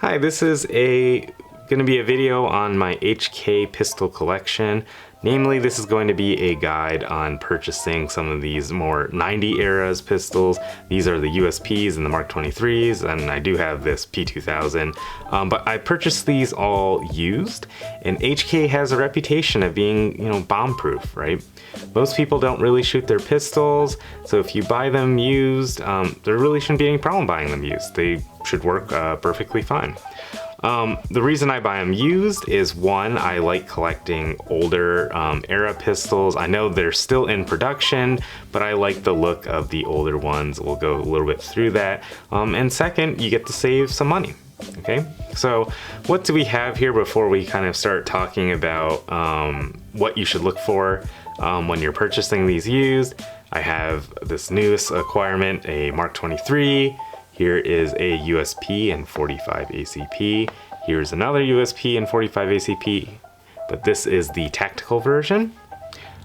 Hi, this is going to be a video on my HK pistol collection. Namely, this is going to be a guide on purchasing some of these more 90 eras pistols. These are the USPs and the Mark 23s, and I do have this P2000. But I purchased these all used, and HK has a reputation of being, bomb-proof, right? Most people don't really shoot their pistols, so if you buy them used, there really shouldn't be any problem buying them used. They should work perfectly fine. The reason I buy them used is, one, I like collecting older era pistols. I know they're still in production, but I like the look of the older ones. We'll go a little bit through that. And second, you get to save some money. Okay, so what do we have here before we kind of start talking about what you should look for when you're purchasing these used? I have this newest acquirement, a Mark 23. Here is a USP and 45 ACP. Here's another USP and 45 ACP, but this is the tactical version.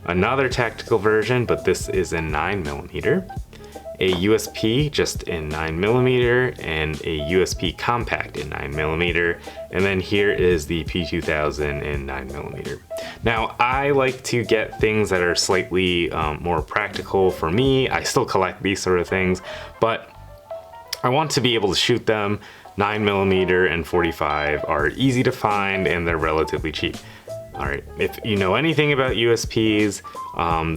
Another tactical version, but this is in 9mm. A USP just in 9mm, and a USP Compact in 9mm. And then here is the P2000 in 9mm. Now, I like to get things that are slightly more practical for me. I still collect these sort of things, but I want to be able to shoot them. 9mm and 45 are easy to find and they're relatively cheap. All right, if you know anything about USPs,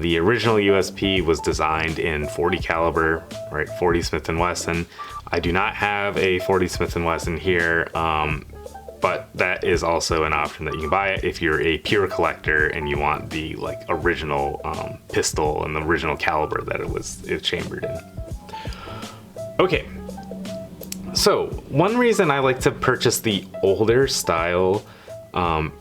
the original USP was designed in 40 caliber, right? 40 Smith & Wesson. I do not have a 40 Smith & Wesson here, but that is also an option that you can buy it if you're a pure collector and you want the original pistol and the original caliber that it was chambered in. Okay. So one reason I like to purchase the older style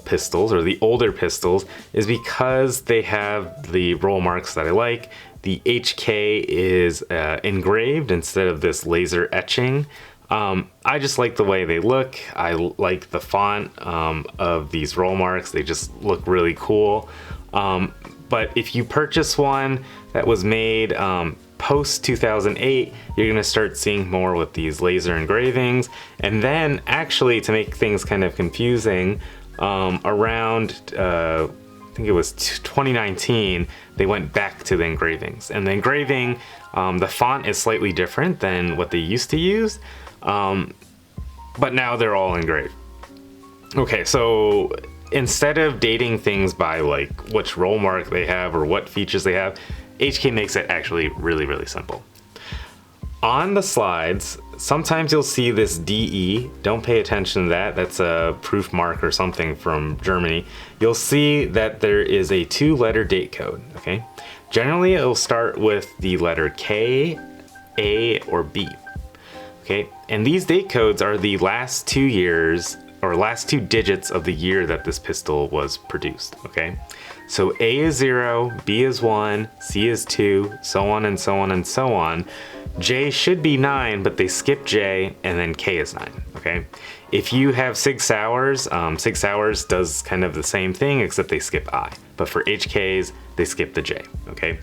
pistols, or the older pistols, is because they have the roll marks that I like. The HK is engraved instead of this laser etching. I just like the way they look. I like the font of these roll marks. They just look really cool. But if you purchase one that was made post 2008, you're gonna start seeing more with these laser engravings. And then actually, to make things kind of confusing, around I think it was 2019, they went back to the engravings. And the engraving, the font is slightly different than what they used to use, but now they're all engraved. Okay, so instead of dating things by which roll mark they have or what features they have, HK makes it actually really, really simple. On the slides, sometimes you'll see this DE. Don't pay attention to that. That's a proof mark or something from Germany. You'll see that there is a 2-letter date code, okay? Generally, it'll start with the letter K, A, or B, okay? And these date codes are the last 2 years, or last 2 digits of the year that this pistol was produced, okay? So A is 0, B is 1, C is 2, so on and so on and so on. J should be 9, but they skip J, and then K is 9, okay? If you have Sig Sauers, Sig Sauers does kind of the same thing, except they skip I. But for HKs, they skip the J, okay?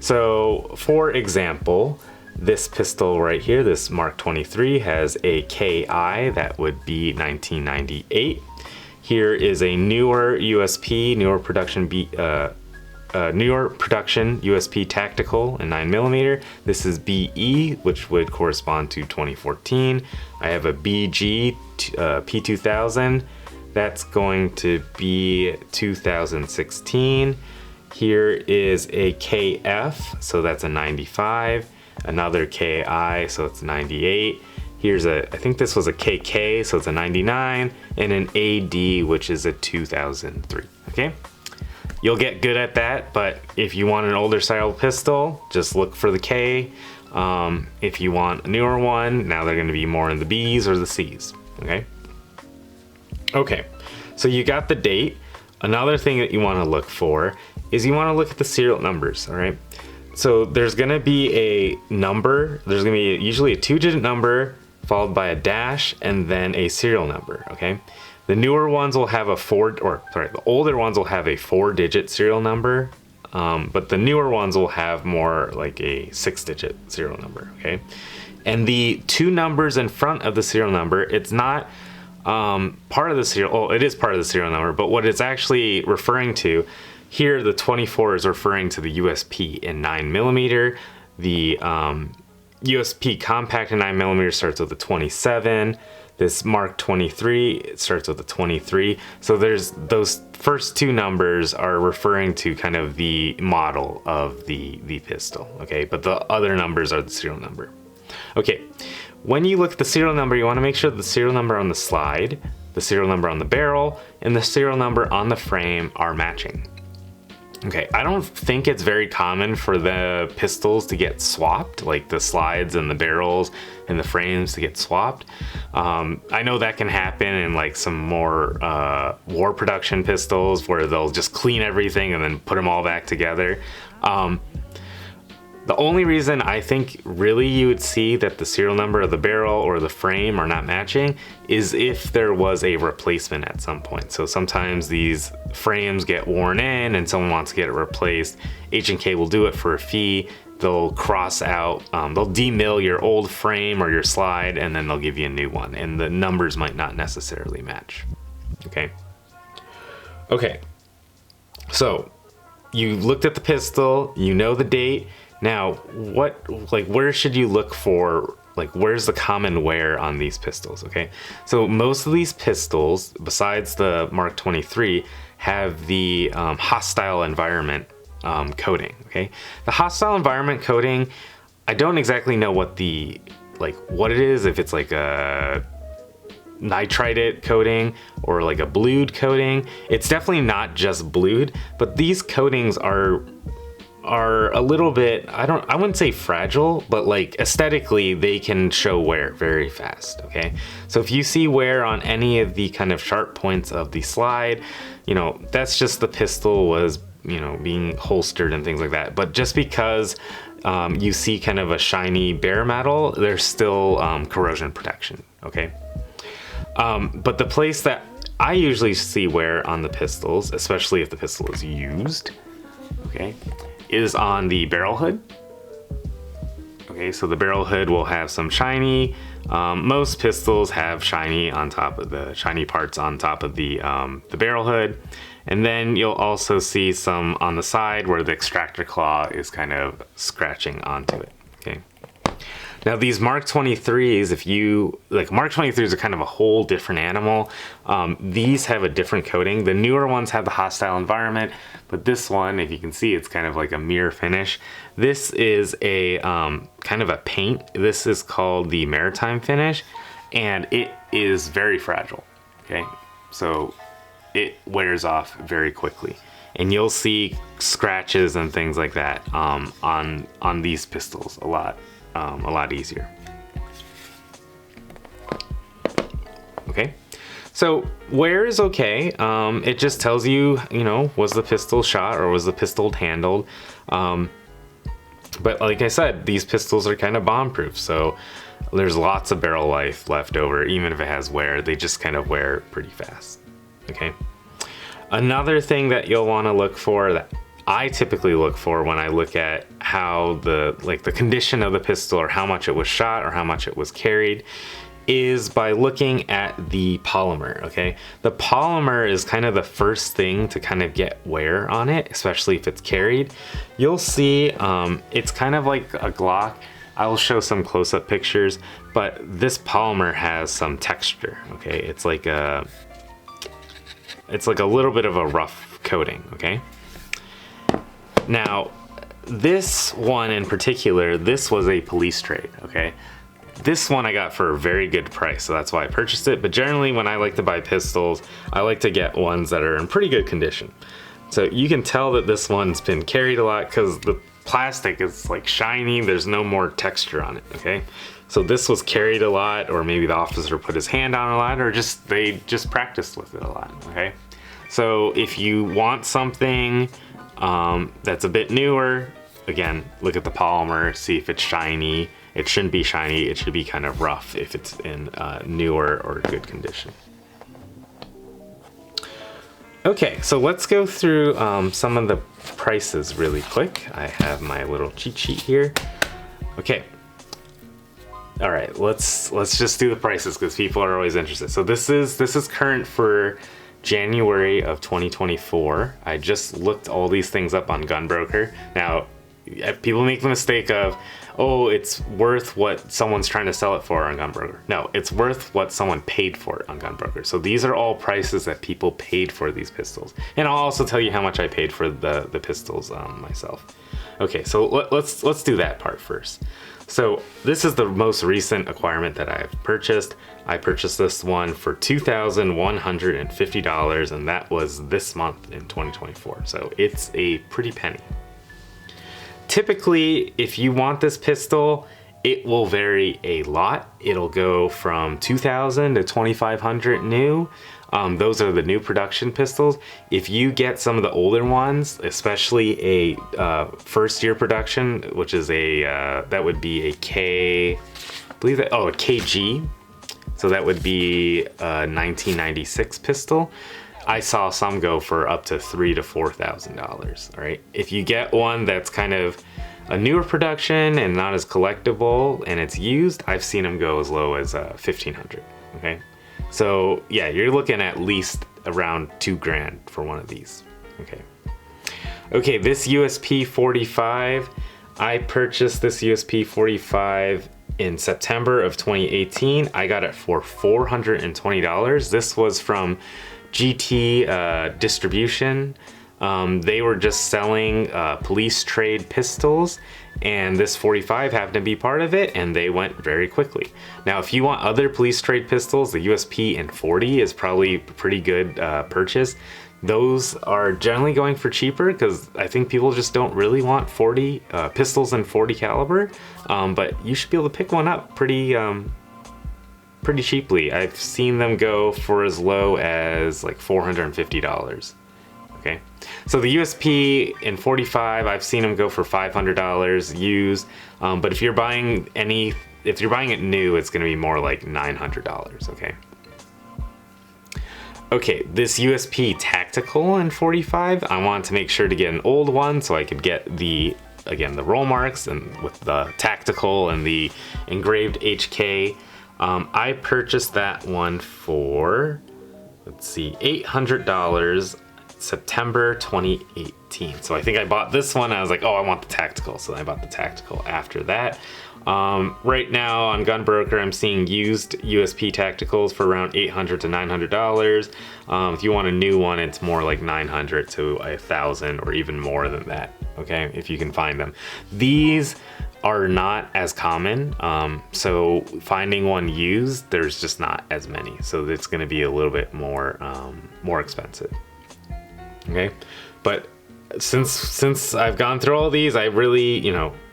So, for example, this pistol right here, this Mark 23, has a KI, that would be 1998. Here is a newer USP, newer production USP Tactical in 9mm. This is BE, which would correspond to 2014. I have a BG P2000. That's going to be 2016. Here is a KF, so that's a 95. Another KI, so it's 98. Here's I think this was a KK, so it's a 99, and an AD, which is a 2003, okay? You'll get good at that, but if you want an older style pistol, just look for the K. If you want a newer one, now they're gonna be more in the Bs or the Cs, okay? Okay, so you got the date. Another thing that you wanna look for is you wanna look at the serial numbers, all right? So there's gonna be a number, there's gonna be usually a 2-digit number, followed by a dash, and then a serial number, okay? The newer ones will have the older ones will have a 4-digit serial number, but the newer ones will have more like a 6-digit serial number, okay? And the 2 numbers in front of the serial number, it's not part of the serial, oh, it is part of the serial number, but what it's actually referring to here, the 24 is referring to the USP in 9mm. The USP Compact in 9mm starts with a 27. This Mark 23, it starts with a 23. So there's those first two numbers are referring to kind of the model of the pistol, okay? But the other numbers are the serial number. Okay, when you look at the serial number, you wanna make sure the serial number on the slide, the serial number on the barrel, and the serial number on the frame are matching. Okay, I don't think it's very common for the pistols to get swapped, like the slides and the barrels and the frames to get swapped. I know that can happen in like some more war production pistols where they'll just clean everything and then put them all back together. The only reason I think really you would see that the serial number of the barrel or the frame are not matching is if there was a replacement at some point. So sometimes these frames get worn in and someone wants to get it replaced. H&K will do it for a fee. They'll cross out, they'll demill your old frame or your slide, and then they'll give you a new one. And the numbers might not necessarily match, okay? Okay, so you looked at the pistol, you know the date. Now, where should you look for, like, where's the common wear on these pistols, okay? So most of these pistols, besides the Mark 23, have the hostile environment coating, okay? The hostile environment coating, I don't exactly know what what it is, if it's like a nitrided coating or like a blued coating. It's definitely not just blued, but these coatings are a little bit, I wouldn't say fragile, but like aesthetically they can show wear very fast, okay? So if you see wear on any of the kind of sharp points of the slide, you know, that's just the pistol was, you know, being holstered and things like that. But just because you see kind of a shiny bare metal, there's still corrosion protection, okay? But the place that I usually see wear on the pistols, especially if the pistol is used, okay, is on the barrel hood. Okay, so the barrel hood will have some shiny. Most pistols have shiny on top of the shiny parts on top of the barrel hood. And then you'll also see some on the side where the extractor claw is kind of scratching onto it, okay? Now these Mark 23s, if you, like Mark 23s are kind of a whole different animal. These have a different coating. The newer ones have the hostile environment, but this one, if you can see, it's kind of like a mirror finish. This is a kind of a paint. This is called the maritime finish, and it is very fragile, okay? So it wears off very quickly. And you'll see scratches and things like that on these pistols a lot easier. Okay, so wear is okay. It just tells you, you know, was the pistol shot or was the pistol handled? But like I said, these pistols are kind of bomb proof, so there's lots of barrel life left over. Even if it has wear, they just kind of wear pretty fast, okay? Another thing that you'll want to look for, that I typically look for when I look at how the condition of the pistol or how much it was shot or how much it was carried, is by looking at the polymer, okay? The polymer is kind of the first thing to kind of get wear on it, especially if it's carried. You'll see it's kind of like a Glock. I will show some close-up pictures, but this polymer has some texture, okay? It's like a little bit of a rough coating, okay? Now, this one in particular, this was a police trade, okay? This one I got for a very good price, so that's why I purchased it. But generally, when I like to buy pistols, I like to get ones that are in pretty good condition. So you can tell that this one's been carried a lot because the plastic is like shiny, there's no more texture on it, okay? So this was carried a lot, or maybe the officer put his hand on a lot, or they just practiced with it a lot, okay? So if you want something that's a bit newer, again, look at the polymer, see if it's shiny. It shouldn't be shiny, it should be kind of rough if it's in newer or good condition. Okay, so let's go through some of the prices really quick. I have my little cheat sheet here. Okay, All right, let's just do the prices because people are always interested. So this is current for January of 2024. I just looked all these things up on Gunbroker. Now, people make the mistake of, oh, it's worth what someone's trying to sell it for on Gunbroker. No, it's worth what someone paid for it on Gunbroker. So these are all prices that people paid for these pistols. And I'll also tell you how much I paid for the pistols myself. Okay, so let's do that part first. So this is the most recent acquirement that I've purchased. I purchased this one for $2,150, and that was this month in 2024. So it's a pretty penny. Typically, if you want this pistol, it will vary a lot. It'll go from 2,000 to 2,500 new. Those are the new production pistols. If you get some of the older ones, especially a first year production, which is a, that would be a a KG. So that would be a 1996 pistol. I saw some go for up to $3,000 to $4,000, all right? If you get one that's kind of a newer production and not as collectible and it's used, I've seen them go as low as 1,500, okay? So yeah, you're looking at least around $2,000 for one of these, okay? Okay, this USP45, I purchased this USP45 in September of 2018. I got it for $420. This was from GT Distribution. They were just selling police trade pistols, and this 45 happened to be part of it, and they went very quickly. Now, if you want other police trade pistols, the USP and 40 is probably a pretty good purchase. Those are generally going for cheaper because I think people just don't really want 40 pistols in 40 caliber, but you should be able to pick one up pretty cheaply. I've seen them go for as low as like $450. Okay, so the USP in 45, I've seen them go for $500 used, but if you're buying it new, it's going to be more like $900. Okay. Okay, this USP Tactical in 45, I wanted to make sure to get an old one so I could get the roll marks and with the tactical and the engraved HK. I purchased that one for, let's see, $800 September 2018. So I think I bought this one. I was like, oh, I want the tactical. So I bought the tactical after that. Right now on Gunbroker, I'm seeing used USP Tacticals for around $800 to $900. If you want a new one, it's more like $900 to $1,000 or even more than that. Okay, if you can find them. These are not as common, so finding one used, there's just not as many. So it's going to be a little bit more expensive. Okay, but since I've gone through all these, I really,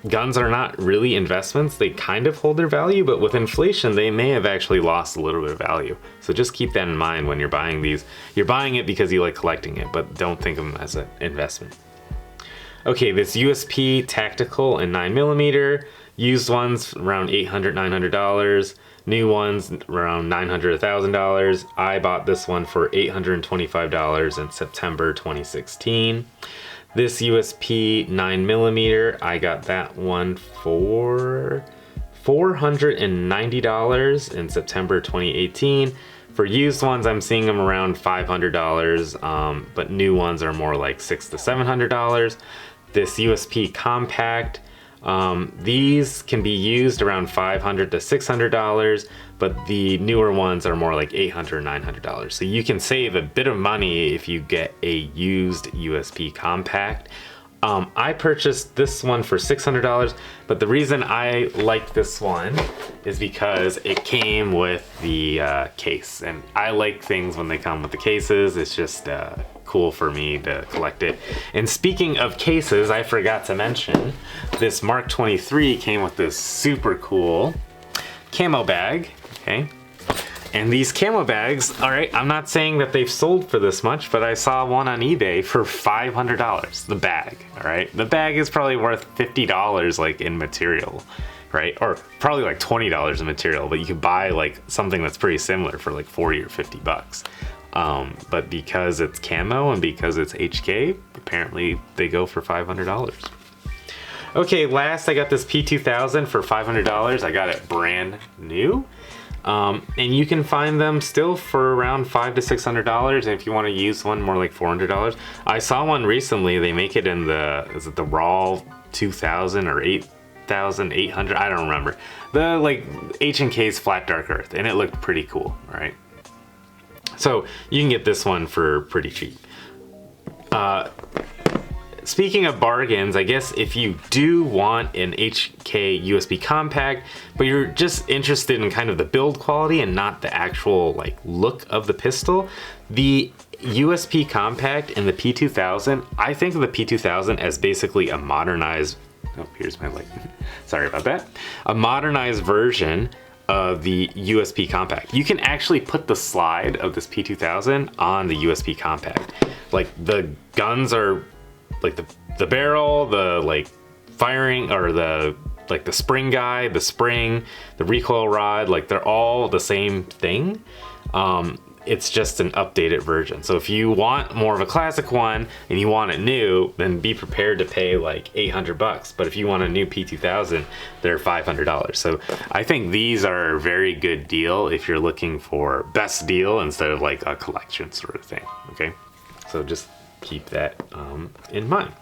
guns are not really investments. They kind of hold their value, but with inflation, they may have actually lost a little bit of value. So just keep that in mind when you're buying these. You're buying it because you like collecting it, but don't think of them as an investment. Okay, this USP Tactical in 9mm, used ones around $800, $900. New ones around $900, $1,000. I bought this one for $825 in September 2016. This USP 9mm, I got that one for $490 in September 2018. For used ones, I'm seeing them around $500, but new ones are more like $600 to $700. This USP Compact, these can be used around $500 to $600, but the newer ones are more like $800 or $900. So you can save a bit of money if you get a used USP Compact. I purchased this one for $600, but the reason I like this one is because it came with the case, and I like things when they come with the cases. It's just cool for me to collect it. And speaking of cases, I forgot to mention this Mark 23 came with this super cool camo bag, okay? And these camo bags, all right, I'm not saying that they've sold for this much, but I saw one on eBay for $500, the bag, all right? The bag is probably worth $50 like in material, right? Or probably like $20 in material, but you could buy like something that's pretty similar for like 40 or 50 bucks. But because it's camo and because it's HK, apparently they go for $500. Okay, last I got this P2000 for $500. I got it brand new. And you can find them still for around $500 to $600. And if you want to use one, more like $400. I saw one recently. They make it in the, is it the Raw 2000 or 8800? I don't remember. The like H&K's Flat Dark Earth, and it looked pretty cool, right? So you can get this one for pretty cheap. Speaking of bargains, I guess if you do want an HK USB compact, but you're just interested in kind of the build quality and not the actual like look of the pistol, the USP compact and the P2000, I think of the P2000 as basically a modernized, oh, here's my light. Sorry about that. A modernized version of the USP compact. You can actually put the slide of this P2000 on the USP compact. Like the guns are like the barrel, the like firing, or the like the spring guide, the spring, the recoil rod, like they're all the same thing. It's just an updated version. So if you want more of a classic one and you want it new, then be prepared to pay like $800. But if you want a new P2000, they're $500. So I think these are a very good deal if you're looking for best deal instead of like a collection sort of thing. Okay, so just keep that in mind.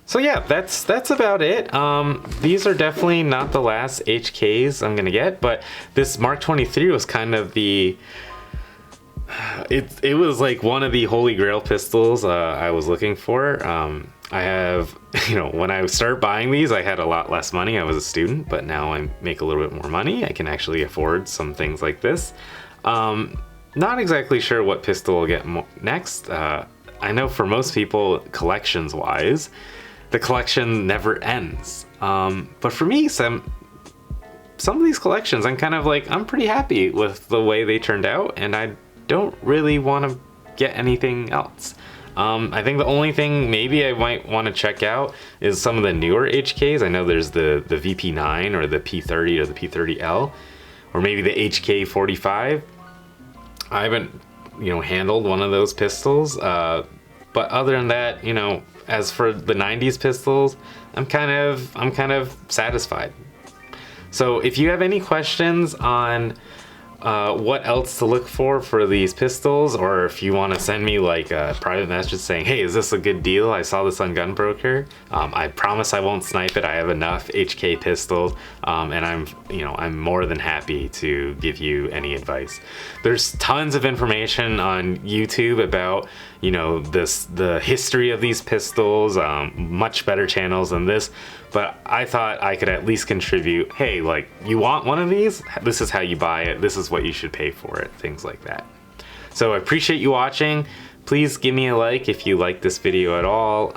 So yeah, that's about it. These are definitely not the last HKs I'm gonna get, but this Mark 23 was kind of the, it was like one of the holy grail pistols I was looking for. I have, you know, when I start buying these, I had a lot less money. I was a student, but now I make a little bit more money. I can actually afford some things like this. Not exactly sure what pistol I'll get next. I know for most people, collections wise, the collection never ends. But for me, some of these collections, I'm kind of like, I'm pretty happy with the way they turned out, and I don't really want to get anything else. I think the only thing maybe I might want to check out is some of the newer HKs. I know there's the VP9 or the P30 or the P30L, or maybe the HK45. I haven't, you know, handled one of those pistols, but other than that, you know, as for the 90s pistols, I'm kind of satisfied. So if you have any questions on what else to look for these pistols, or if you want to send me like a private message saying, hey, is this a good deal? I saw this on Gunbroker. I promise I won't snipe it. I have enough HK pistols, and I'm more than happy to give you any advice. There's tons of information on YouTube about, you know, the history of these pistols, much better channels than this. But I thought I could at least contribute, hey, like, you want one of these? This is how you buy it. This is what you should pay for it, things like that. So I appreciate you watching. Please give me a like if you like this video at all.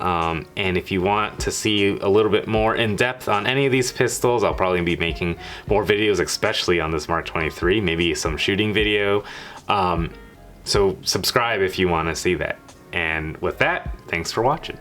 And if you want to see a little bit more in depth on any of these pistols, I'll probably be making more videos, especially on this Mark 23, maybe some shooting video. So subscribe if you want to see that. And with that, thanks for watching.